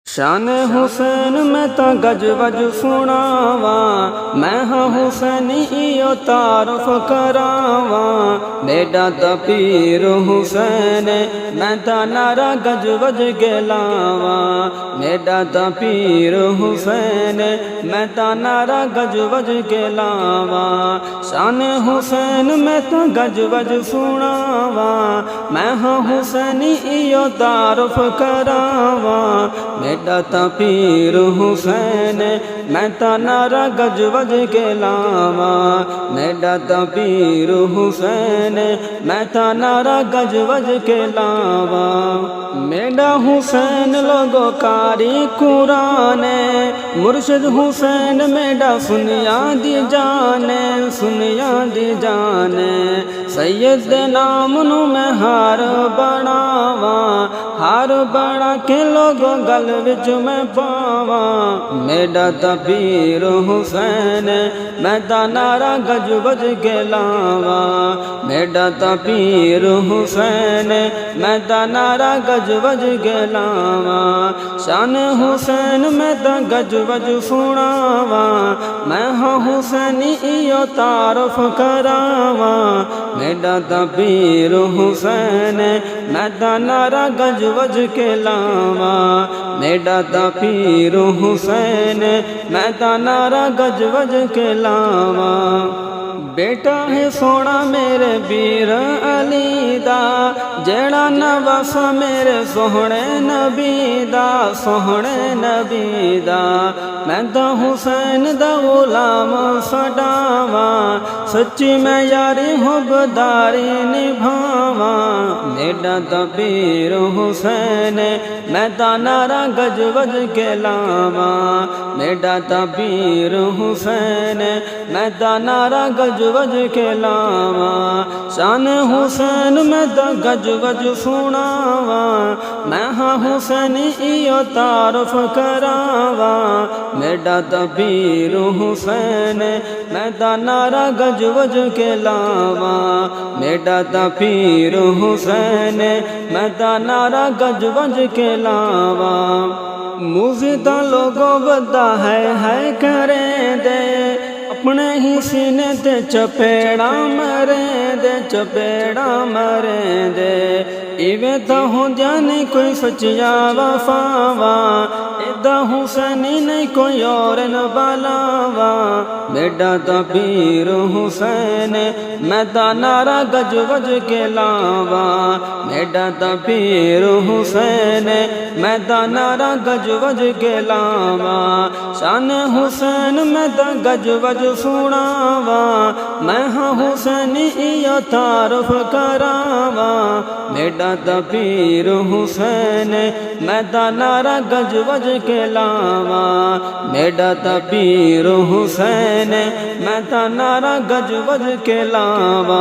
शान हुसैन मैं तो गज वज सुनावा, मैं हाँ हुसैनी इयो तारुफ करावा। मेरा तो पीर हुसैन मैं तो नारा गज वज गेलावा। मेरा तो पीर हुसैन मैं तो नारा गज वज गेलावा। शान हुसैन मैं तो गज वज सुनावा, मैं हाँ हुसैनी इयो तारुफ करावा। मेरा तो पीर हुसैन मैं तो नारा गज वज गेलावा। मेरा तो पीर हुसैन मैं तो नारा गज वज गेलावा। मेरा हुसैन लोगो कारी कुरान, मुर्शिद हुसैन मेरा सुनिया दी जाने, सुनिया दी जाने। सैयद नाम नू मैं हार बनावा, हार बना के लोगों गल विच मैं पावा। मेरा तो पीर हुसैन मैं तो नारा गज वज गेलावा। मेरा तो पीर हुसैन मैं तो नारा गज वज गेलावा। शान हुसैन मैं तो गज वज सुनावा, मैं हाँ हुसैनी इयो तारुफ करावा। मेरा तो पीर हुसैन मैं तो नारा गज वज गेलावा। मेरा तो पीर हुसैन मैं तो नारा गज वज गेलावा। बेटा है सोना मेरे वीर अली दा, जेड़ा नवास मेरे सोहने नबी दा, सोहने नबी दा। मैं तो हुसैन दा गुलाम सडावा, सच्ची मैं यारी हुबदारी निभावा। मेरा तो पीर हुसैन मैं तो नारा गज वज गेलावा। मेरा तो पीर हुसैन मैं तो नारा गज वज गेलावा। शान हुसैन मैं तो गज वज सुनावा, मैं हाँ हुसैनी इयो तारुफ करावा। मेरा तो पीर हुसैन मैं तो नारा गज वज गेलावा। मेरा तो पीर हुसैन मैं तो नारा गज वज गेलावा। मुझे तो लोगों बदा है करे दे, अपने ही सीने ते चपेड़ा मरे दे, चपेड़ा मरे दे। इवे तो हूँ जाने कोई सचिया वफावा, इदा हुसैनी नहीं कोई और न बालावा। मेरा तो पीर हुसैन मैं तो नारा गज वज गेलावा। मेरा तो पीर हुसैन मैं तो नारा गज वज गेलावा। शान हुसैन मैं तो गज वज सुनावा, मैं हाँ हुसैनी इयो तारुफ करावा। मेरा तो पीर हुसैन मैं तो नारा गज वज गेलावा। मेरा तो पीर हुसैन मैं तो नारा गज वज गेलावा।